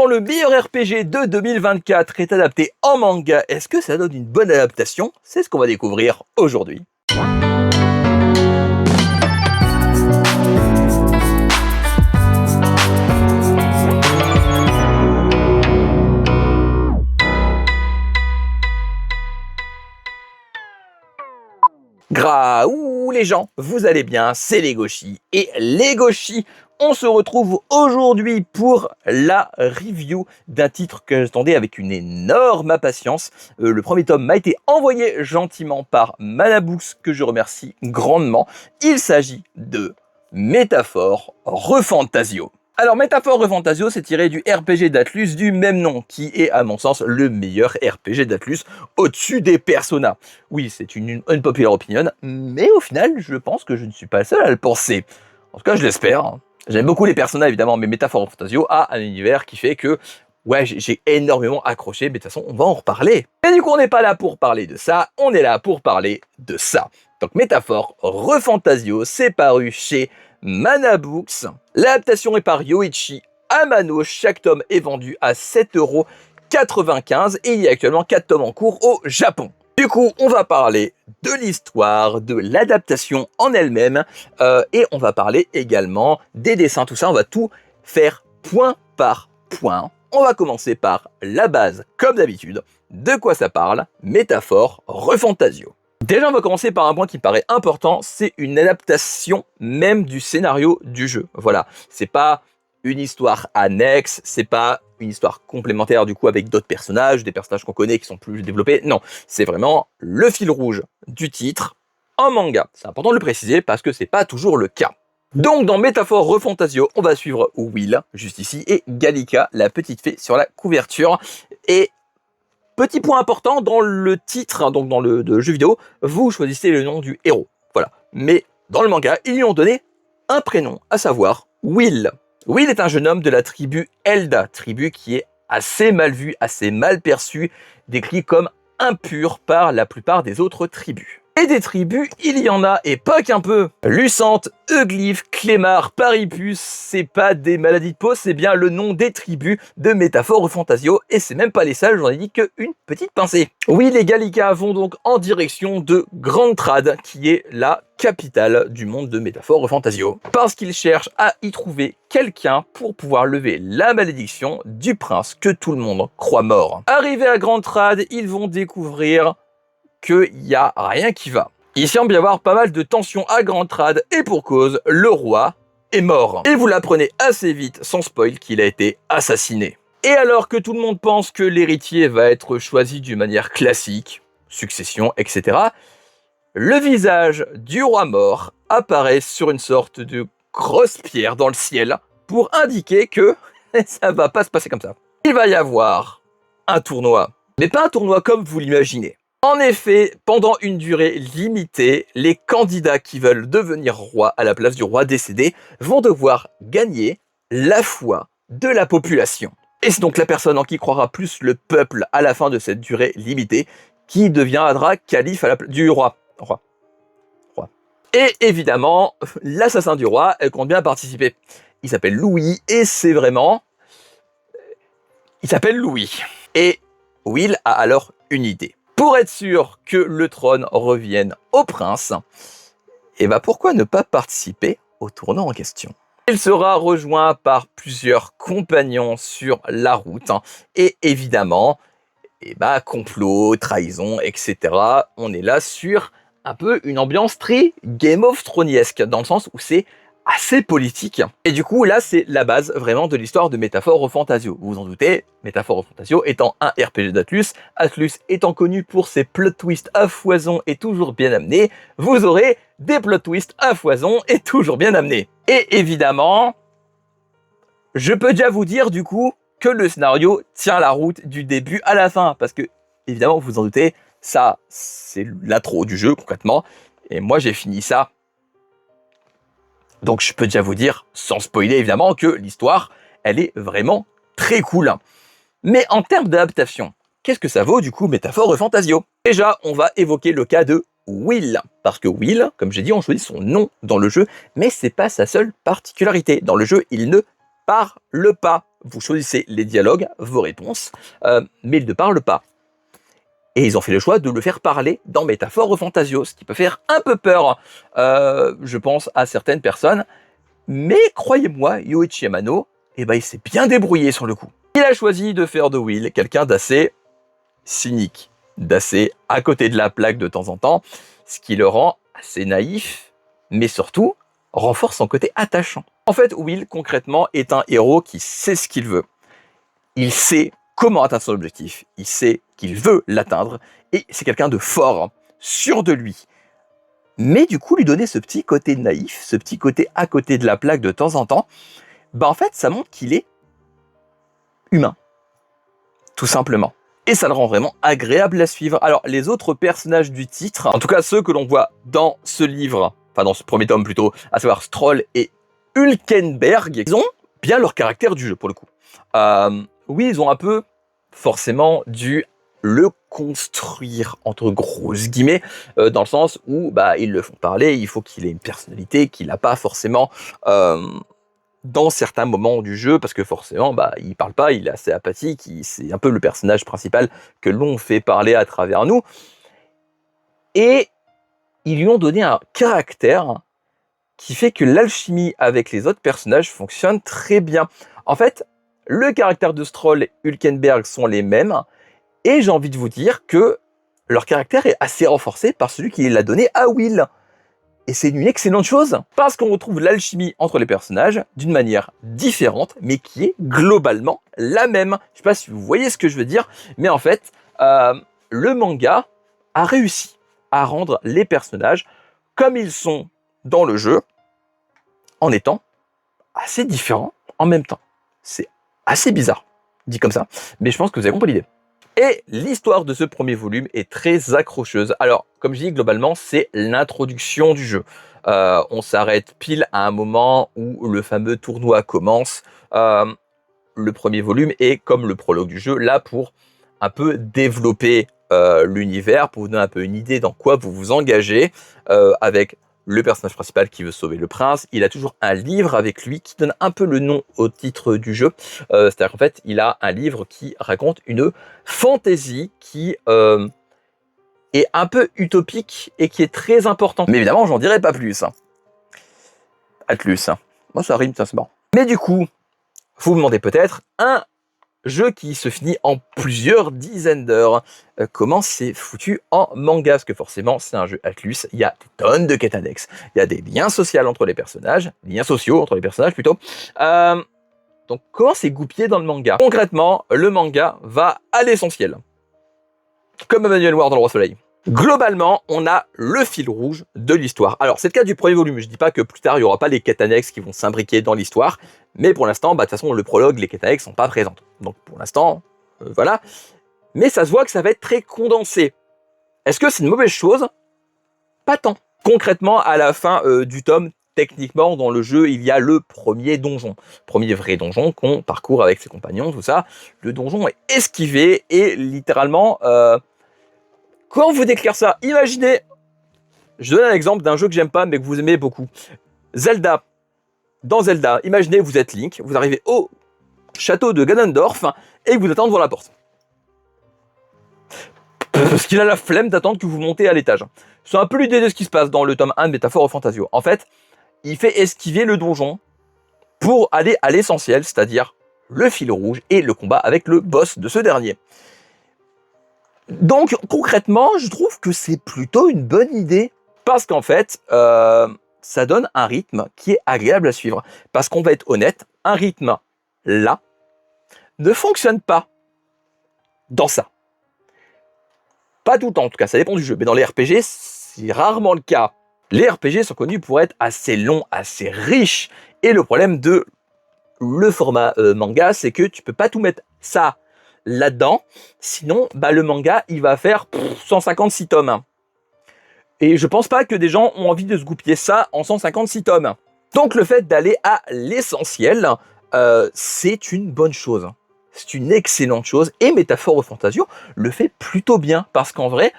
le meilleur RPG de 2024 est adapté en manga, est-ce que ça donne une bonne adaptation? C'est ce qu'on va découvrir aujourd'hui. Graouh les gens, vous allez bien, c'est Legoshi. Et Legoshi, on se retrouve aujourd'hui pour la review d'un titre que j'attendais avec une énorme impatience. Le premier tome m'a été envoyé gentiment par Manabooks, que je remercie grandement. Il s'agit de Métaphore Refantasio. Alors, Métaphore Refantasio, c'est tiré du RPG d'Atlus du même nom, qui est, à mon sens, le meilleur RPG d'Atlus au-dessus des Persona. Oui, c'est une unpopular opinion, mais au final, je pense que je ne suis pas le seul à le penser. En tout cas, je l'espère. J'aime beaucoup les Persona, évidemment, mais Métaphore Refantasio a un univers qui fait que, ouais, j'ai énormément accroché, mais de toute façon, on va en reparler. Et du coup, on n'est pas là pour parler de ça, on est là pour parler de ça. Donc, Métaphore Refantasio, c'est paru chez Manabooks. L'adaptation est par Yoichi Amano. Chaque tome est vendu à 7,95 € et il y a actuellement 4 tomes en cours au Japon. Du coup, on va parler de l'histoire, de l'adaptation en elle-même et on va parler également des dessins, tout ça. On va tout faire point par point. On va commencer par la base, comme d'habitude. De quoi ça parle? Métaphore Refantasio. Déjà, on va commencer par un point qui me paraît important, c'est une adaptation même du scénario du jeu. Voilà, c'est pas une histoire annexe, c'est pas une histoire complémentaire du coup avec d'autres personnages, des personnages qu'on connaît qui sont plus développés. Non, c'est vraiment le fil rouge du titre en manga. C'est important de le préciser parce que c'est pas toujours le cas. Donc dans Métaphore Refantasio, on va suivre Will, juste ici, et Gallica, la petite fée sur la couverture. Et petit point important, dans le titre, donc dans le jeu vidéo, vous choisissez le nom du héros. Voilà. Mais dans le manga, ils lui ont donné un prénom, à savoir Will. Will est un jeune homme de la tribu Elda, tribu qui est assez mal vue, assez mal perçue, décrit comme impure par la plupart des autres tribus. Et des tribus, il y en a, et pas qu'un peu. Lucente, Euglyphe, Clémar, Paripus, c'est pas des maladies de peau, c'est bien le nom des tribus de Métaphore Refantasio, et c'est même pas les seuls, j'en ai dit qu'une petite pincée. Oui, les Gallica vont donc en direction de Grand Trad, qui est la capitale du monde de Métaphore Refantasio, parce qu'ils cherchent à y trouver quelqu'un pour pouvoir lever la malédiction du prince que tout le monde croit mort. Arrivés à Grand Trad, ils vont découvrir qu'il n'y a rien qui va. Il semble y avoir pas mal de tensions à Grand Trad, et pour cause, le roi est mort. Et vous l'apprenez assez vite, sans spoil, qu'il a été assassiné. Et alors que tout le monde pense que l'héritier va être choisi d'une manière classique, succession, etc., le visage du roi mort apparaît sur une sorte de grosse pierre dans le ciel pour indiquer que ça va pas se passer comme ça. Il va y avoir un tournoi, mais pas un tournoi comme vous l'imaginez. En effet, pendant une durée limitée, les candidats qui veulent devenir roi à la place du roi décédé vont devoir gagner la foi de la population. Et c'est donc la personne en qui croira plus le peuple à la fin de cette durée limitée qui deviendra calife à la place du roi. Et évidemment, l'assassin du roi compte bien participer. Il s'appelle Louis et c'est vraiment... Il s'appelle Louis. Et Will a alors une idée. Pour être sûr que le trône revienne au prince, et pourquoi ne pas participer au tournoi en question? Il sera rejoint par plusieurs compagnons sur la route, et évidemment, complot, trahison, etc. On est là sur un peu une ambiance très Game of Thronesque, dans le sens où c'est assez politique. Et du coup, là, c'est la base vraiment de l'histoire de Métaphore Refantasio. Vous vous en doutez, Métaphore Refantasio étant un RPG d'Atlus, Atlus étant connu pour ses plot twists à foison et toujours bien amenés, vous aurez des plot twists à foison et toujours bien amenés. Et évidemment, je peux déjà vous dire du coup que le scénario tient la route du début à la fin, parce que, évidemment, vous vous en doutez, ça, c'est l'intro du jeu, concrètement, et moi, j'ai fini ça. Donc je peux déjà vous dire, sans spoiler évidemment, que l'histoire, elle est vraiment très cool. Mais en termes d'adaptation, qu'est-ce que ça vaut du coup Métaphore Refantasio? Déjà, on va évoquer le cas de Will. Parce que Will, comme j'ai dit, on choisit son nom dans le jeu, mais c'est pas sa seule particularité. Dans le jeu, il ne parle pas. vous choisissez les dialogues, vos réponses, mais ils ne parlent pas. Et ils ont fait le choix de le faire parler dans Métaphore Fantasio, ce qui peut faire un peu peur, je pense, à certaines personnes. Mais croyez-moi, Yoichi Amano, eh ben, il s'est bien débrouillé sur le coup. Il a choisi de faire de Will quelqu'un d'assez cynique, d'assez à côté de la plaque de temps en temps, ce qui le rend assez naïf, mais surtout renforce son côté attachant. En fait, Will, concrètement, est un héros qui sait ce qu'il veut. Il sait comment atteindre son objectif, il sait qu'il veut l'atteindre, et c'est quelqu'un de fort, sûr de lui. Mais du coup, lui donner ce petit côté naïf, ce petit côté à côté de la plaque de temps en temps, bah en fait, ça montre qu'il est humain, tout simplement. Et ça le rend vraiment agréable à suivre. Alors, les autres personnages du titre, en tout cas ceux que l'on voit dans ce livre, enfin dans ce premier tome plutôt, à savoir Stroll et Hulkenberg, ils ont bien leur caractère du jeu pour le coup. Oui, ils ont un peu forcément dû le construire entre grosses guillemets, dans le sens où bah, ils le font parler, il faut qu'il ait une personnalité qu'il n'a pas forcément dans certains moments du jeu, parce que forcément, bah, il parle pas, il est assez apathique, c'est un peu le personnage principal que l'on fait parler à travers nous. Et ils lui ont donné un caractère qui fait que l'alchimie avec les autres personnages fonctionne très bien. En fait, le caractère de Stroll et Hulkenberg sont les mêmes, et j'ai envie de vous dire que leur caractère est assez renforcé par celui qui l'a donné à Will. Et c'est une excellente chose, parce qu'on retrouve l'alchimie entre les personnages d'une manière différente, mais qui est globalement la même. Je sais pas si vous voyez ce que je veux dire, mais en fait, le manga a réussi à rendre les personnages comme ils sont dans le jeu, en étant assez différents en même temps. C'est assez bizarre, dit comme ça, mais je pense que vous avez compris l'idée. Et l'histoire de ce premier volume est très accrocheuse. Alors, comme je dis, globalement, c'est l'introduction du jeu. On s'arrête pile à un moment où le fameux tournoi commence. Le premier volume est, comme le prologue du jeu, là pour un peu développer l'univers, pour vous donner un peu une idée dans quoi vous vous engagez, avec le personnage principal qui veut sauver le prince. Il a toujours un livre avec lui qui donne un peu le nom au titre du jeu. C'est-à-dire qu'en fait, il a un livre qui raconte une fantaisie qui est un peu utopique et qui est très importante. Mais évidemment, j'en dirai pas plus. Atlus. Moi, ça rime, ça c'est marrant. Mais du coup, vous vous demandez peut-être, un jeu qui se finit en plusieurs dizaines d'heures. Comment c'est foutu en manga? Parce que forcément, c'est un jeu Atlus, il y a des tonnes de quêtes annexes, il y a des liens sociaux entre les personnages, plutôt. Donc, comment c'est goupillé dans le manga? Concrètement, le manga va à l'essentiel. Comme Emmanuel Ward dans Le Roi Soleil. Globalement, on a le fil rouge de l'histoire. Alors, c'est le cas du premier volume. Je ne dis pas que plus tard, il n'y aura pas les quêtes annexes qui vont s'imbriquer dans l'histoire. Mais pour l'instant, bah, de toute façon, le prologue, les quêtes annexes ne sont pas présentes. Donc, pour l'instant, voilà. Mais ça se voit que ça va être très condensé. Est-ce que c'est une mauvaise chose? Pas tant. Concrètement, à la fin du tome, techniquement, dans le jeu, il y a le premier donjon. Premier vrai donjon qu'on parcourt avec ses compagnons, tout ça. Le donjon est esquivé et littéralement... Comment vous décrire ça? Imaginez, je donne un exemple d'un jeu que j'aime pas mais que vous aimez beaucoup. Zelda. Dans Zelda, imaginez vous êtes Link, vous arrivez au château de Ganondorf et vous attendez devant la porte. Parce qu'il a la flemme d'attendre que vous montez à l'étage. C'est un peu l'idée de ce qui se passe dans le tome 1 de Métaphore Fantasio. En fait, il fait esquiver le donjon pour aller à l'essentiel, c'est-à-dire le fil rouge et le combat avec le boss de ce dernier. Donc, concrètement, je trouve que c'est plutôt une bonne idée. Parce qu'en fait, ça donne un rythme qui est agréable à suivre. Parce qu'on va être honnête, un rythme là ne fonctionne pas dans ça. Pas tout le temps, en tout cas, ça dépend du jeu. Mais dans les RPG, c'est rarement le cas. Les RPG sont connus pour être assez longs, assez riches. Et le problème de le format manga, c'est que tu peux pas tout mettre ça là-dedans, sinon bah, le manga il va faire 156 tomes. Et je pense pas que des gens ont envie de se goupiller ça en 156 tomes. Donc le fait d'aller à l'essentiel, c'est une bonne chose. C'est une excellente chose. Et Métaphore Fantasio le fait plutôt bien. Parce qu'en vrai,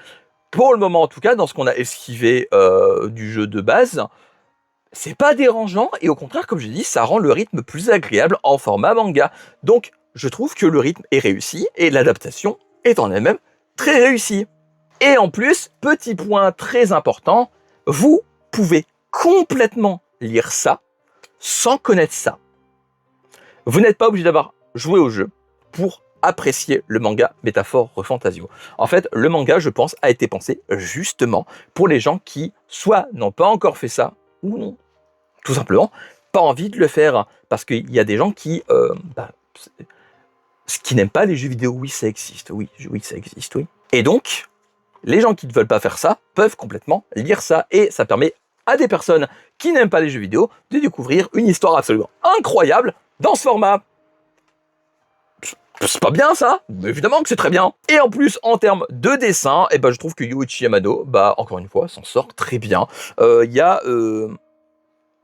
pour le moment en tout cas, dans ce qu'on a esquivé du jeu de base, c'est pas dérangeant et au contraire, comme j'ai dit, ça rend le rythme plus agréable en format manga. Donc, je trouve que le rythme est réussi et l'adaptation est en elle-même très réussie. Et en plus, petit point très important, vous pouvez complètement lire ça sans connaître ça. Vous n'êtes pas obligé d'avoir joué au jeu pour apprécier le manga Métaphore Fantasio. En fait, le manga, je pense, a été pensé justement pour les gens qui, soit n'ont pas encore fait ça, ou n'ont tout simplement pas envie de le faire. Parce qu'il y a des gens qui n'aiment pas les jeux vidéo. Oui, ça existe, oui, ça existe, oui. Et donc, les gens qui ne veulent pas faire ça peuvent complètement lire ça. Et ça permet à des personnes qui n'aiment pas les jeux vidéo de découvrir une histoire absolument incroyable dans ce format. C'est pas bien ça, mais évidemment que c'est très bien. Et en plus, en termes de dessin, je trouve que Yoichi Yamano, encore une fois, s'en sort très bien. Il y a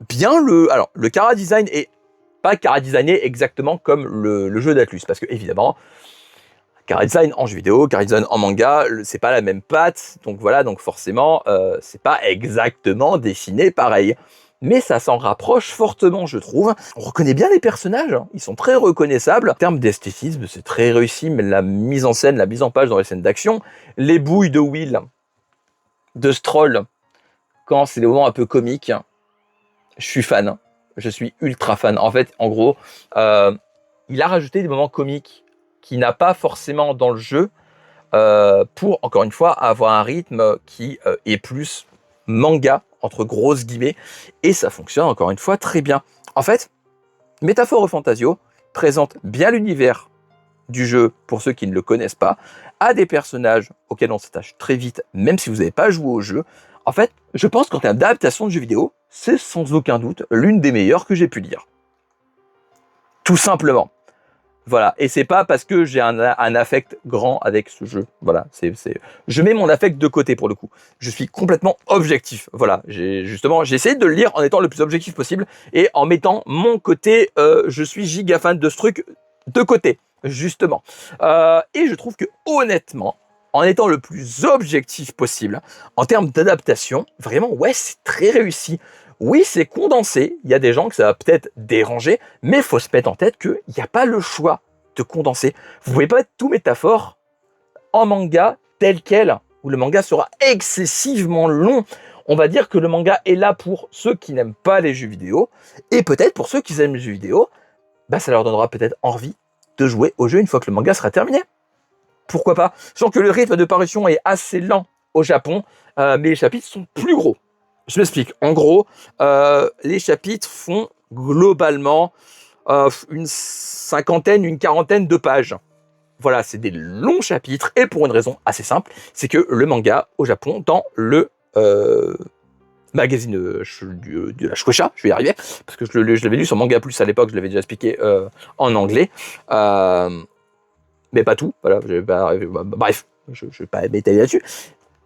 bien le chara design est pas chara designé exactement comme le jeu d'Atlus, parce que évidemment, chara design en jeu vidéo, chara design en manga, c'est pas la même patte, donc voilà, donc forcément, c'est pas exactement dessiné pareil. Mais ça s'en rapproche fortement, je trouve. On reconnaît bien les personnages, hein. Ils sont très reconnaissables. En termes d'esthétisme, c'est très réussi, mais la mise en scène, la mise en page dans les scènes d'action, les bouilles de Will, de Stroll, quand c'est des moments un peu comiques, je suis fan. Je suis ultra fan. En fait, en gros, il a rajouté des moments comiques qu'il n'a pas forcément dans le jeu, pour, encore une fois, avoir un rythme qui est plus manga, entre grosses guillemets, et ça fonctionne encore une fois très bien. En fait, Métaphore Fantasio présente bien l'univers du jeu pour ceux qui ne le connaissent pas, à des personnages auxquels on s'attache très vite, même si vous n'avez pas joué au jeu. En fait, je pense qu'en termes d'adaptation de jeux vidéo, c'est sans aucun doute l'une des meilleures que j'ai pu lire. Tout simplement. Voilà, et c'est pas parce que j'ai un affect grand avec ce jeu. Voilà, je mets mon affect de côté pour le coup. Je suis complètement objectif. Voilà, j'ai essayé de le lire en étant le plus objectif possible et en mettant mon côté, je suis giga fan de ce truc de côté, justement. Et je trouve que honnêtement, en étant le plus objectif possible, en termes d'adaptation, vraiment, ouais, c'est très réussi. Oui, c'est condensé, il y a des gens que ça va peut-être déranger, mais il faut se mettre en tête qu'il n'y a pas le choix de condenser. Vous ne pouvez pas être tout métaphore en manga tel quel, où le manga sera excessivement long. On va dire que le manga est là pour ceux qui n'aiment pas les jeux vidéo, et peut-être pour ceux qui aiment les jeux vidéo, ça leur donnera peut-être envie de jouer au jeu une fois que le manga sera terminé. Pourquoi pas? Sachant que le rythme de parution est assez lent au Japon, mais les chapitres sont plus gros. Je m'explique. En gros, les chapitres font globalement une cinquantaine, une quarantaine de pages. Voilà, c'est des longs chapitres et pour une raison assez simple, c'est que le manga au Japon, dans le magazine de la Shueisha, je vais y arriver, parce que je l'avais lu sur Manga Plus à l'époque, je l'avais déjà expliqué en anglais, mais pas tout. Voilà, bref, je vais pas m'étaler là-dessus.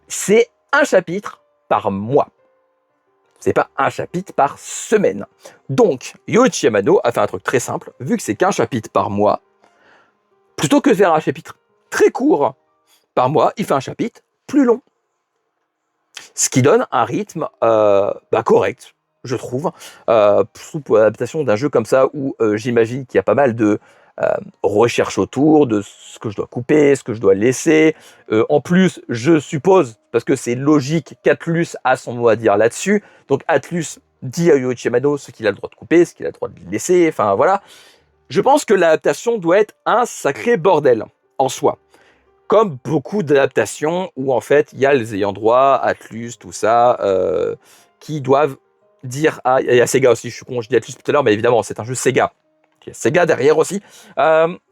C'est un chapitre par mois. C'est pas un chapitre par semaine. Donc, Yoichi Yamano a fait un truc très simple, vu que c'est qu'un chapitre par mois, plutôt que de faire un chapitre très court par mois, il fait un chapitre plus long. Ce qui donne un rythme correct, je trouve, surtout pour l'adaptation d'un jeu comme ça, où j'imagine qu'il y a pas mal de recherche autour de ce que je dois couper, ce que je dois laisser. En plus, je suppose, parce que c'est logique qu'Atlus a son mot à dire là-dessus, donc Atlus dit à Yoichi Yamano ce qu'il a le droit de couper, ce qu'il a le droit de laisser, enfin voilà. Je pense que l'adaptation doit être un sacré bordel en soi. Comme beaucoup d'adaptations où en fait il y a les ayants droit, Atlus, tout ça, qui doivent dire à... Il y a Sega aussi, je suis con, je dis Atlus tout à l'heure, mais évidemment c'est un jeu Sega. Il y a Sega derrière aussi,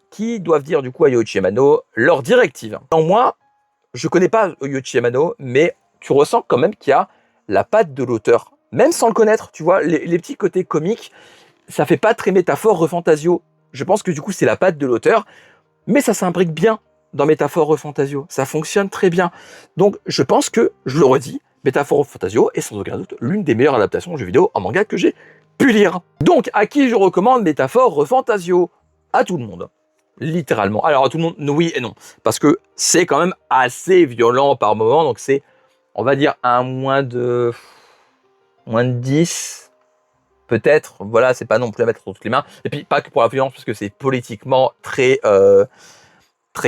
qui doivent dire du coup à Yoichi Yamano leur directive. En moi, je connais pas Yoichi Yamano, mais tu ressens quand même qu'il y a la patte de l'auteur. Même sans le connaître, tu vois, les petits côtés comiques, ça fait pas très métaphore Fantasio. Je pense que du coup c'est la patte de l'auteur, mais ça s'imbrique bien dans Métaphore Fantasio. Ça fonctionne très bien. Donc je pense que, je le redis, Métaphore Fantasio est sans aucun doute l'une des meilleures adaptations de jeux vidéo en manga que j'ai pu lire. Donc, à qui je recommande Métaphore Fantasio? À tout le monde. Littéralement. Alors, à tout le monde, oui et non. Parce que c'est quand même assez violent par moment. Donc, c'est, on va dire, un moins de 10. peut-être, voilà, c'est pas non plus à mettre sur toutes les mains. Et puis pas que pour la violence, parce que c'est politiquement très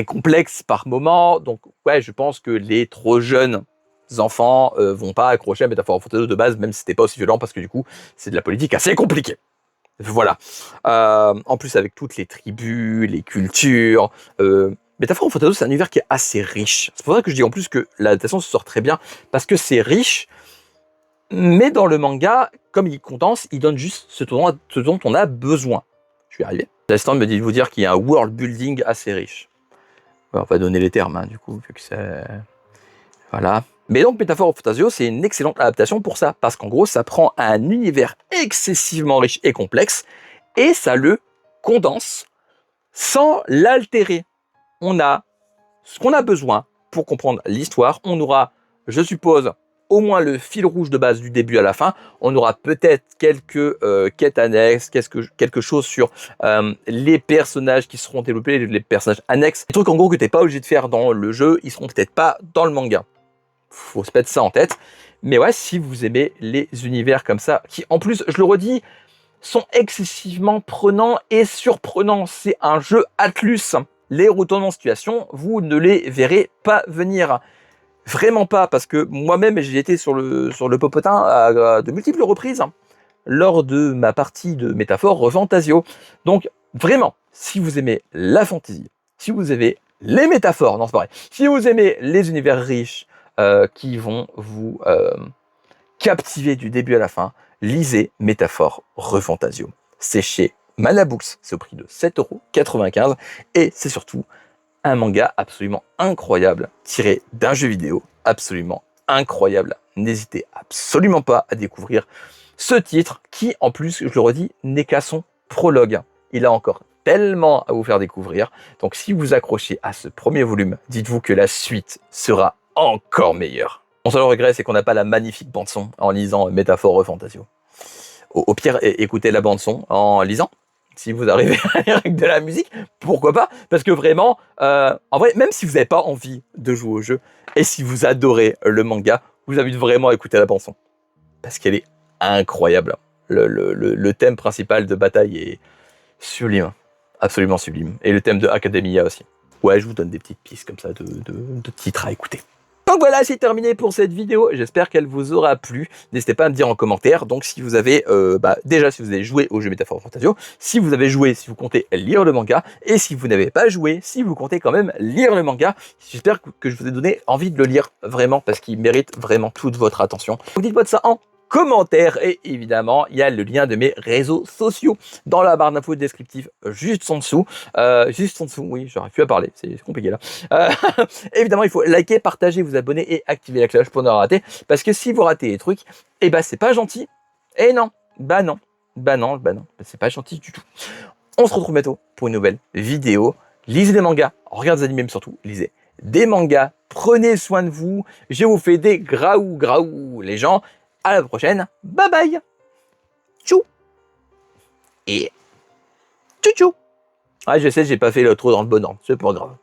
complexe par moment. Donc ouais, je pense que les trop jeunes enfants vont pas accrocher à Métaphore Fantasio de base, même si c'était pas aussi violent, parce que du coup, c'est de la politique assez compliquée. Voilà. En plus, avec toutes les tribus, les cultures, Métaphore Fantasio, c'est un univers qui est assez riche. C'est pour ça que je dis en plus que l'adaptation se sort très bien, parce que c'est riche, mais dans le manga, comme il condense, il donne juste ce dont on a besoin. Je vais y arriver. L'assistant me dit de vous dire qu'il y a un world building assez riche. On va donner les termes, hein, du coup, vu que c'est... Voilà. Mais donc, Métaphore Fantasio, c'est une excellente adaptation pour ça, parce qu'en gros, ça prend un univers excessivement riche et complexe, et ça le condense sans l'altérer. On a ce qu'on a besoin pour comprendre l'histoire. On aura, je suppose, au moins le fil rouge de base du début à la fin. On aura peut-être quelques quêtes annexes, quelque chose sur les personnages qui seront développés, les personnages annexes. Des trucs en gros que tu n'es pas obligé de faire dans le jeu, ils seront peut-être pas dans le manga. Faut se mettre ça en tête. Mais ouais, si vous aimez les univers comme ça, qui en plus, je le redis, sont excessivement prenants et surprenants. C'est un jeu Atlus. Les retournements de situation, vous ne les verrez pas venir. Vraiment pas, parce que moi-même, j'ai été sur le popotin à de multiples reprises lors de ma partie de Métaphore Fantasio. Donc, vraiment, si vous aimez la fantasy, si vous aimez les métaphores, non, c'est pareil, si vous aimez les univers riches qui vont vous captiver du début à la fin, lisez Métaphore Fantasio. C'est chez Manabooks, c'est au prix de 7,95 € et c'est surtout un manga absolument incroyable, tiré d'un jeu vidéo absolument incroyable. N'hésitez absolument pas à découvrir ce titre qui, en plus, je le redis, n'est qu'à son prologue. Il a encore tellement à vous faire découvrir. Donc si vous accrochez à ce premier volume, dites-vous que la suite sera encore meilleure. Mon seul regret, c'est qu'on n'a pas la magnifique bande-son en lisant Métaphore Fantasio. Au pire, écoutez la bande-son en lisant. Si vous arrivez à lire avec de la musique, pourquoi pas? Parce que vraiment, en vrai, même si vous n'avez pas envie de jouer au jeu, et si vous adorez le manga, vous invite vraiment à écouter la bande-son. Parce qu'elle est incroyable. Le thème principal de bataille est sublime. Absolument sublime. Et le thème de Academia aussi. Ouais, je vous donne des petites pistes comme ça de titres à écouter. Donc voilà, c'est terminé pour cette vidéo. J'espère qu'elle vous aura plu. N'hésitez pas à me dire en commentaire. Donc si vous avez, déjà si vous avez joué au jeu Métaphore Fantasio, si vous avez joué, si vous comptez lire le manga, et si vous n'avez pas joué, si vous comptez quand même lire le manga, j'espère que je vous ai donné envie de le lire vraiment parce qu'il mérite vraiment toute votre attention. Donc dites-moi de ça en commentaire et évidemment il y a le lien de mes réseaux sociaux dans la barre d'infos descriptive juste en dessous, oui, j'arrive plus à parler, c'est compliqué là. Évidemment il faut liker, partager, vous abonner et activer la cloche pour ne pas rater, parce que si vous ratez les trucs, et bah c'est pas gentil, et non, c'est pas gentil du tout. On se retrouve bientôt pour une nouvelle vidéo. Lisez des mangas, regardez des animés mais surtout lisez des mangas, prenez soin de vous, je vous fais des graou les gens. À la prochaine, bye bye. Tchou. Et tchou tchou. Ah, je sais, j'ai pas fait l'autre dans le bon ordre, c'est pas grave.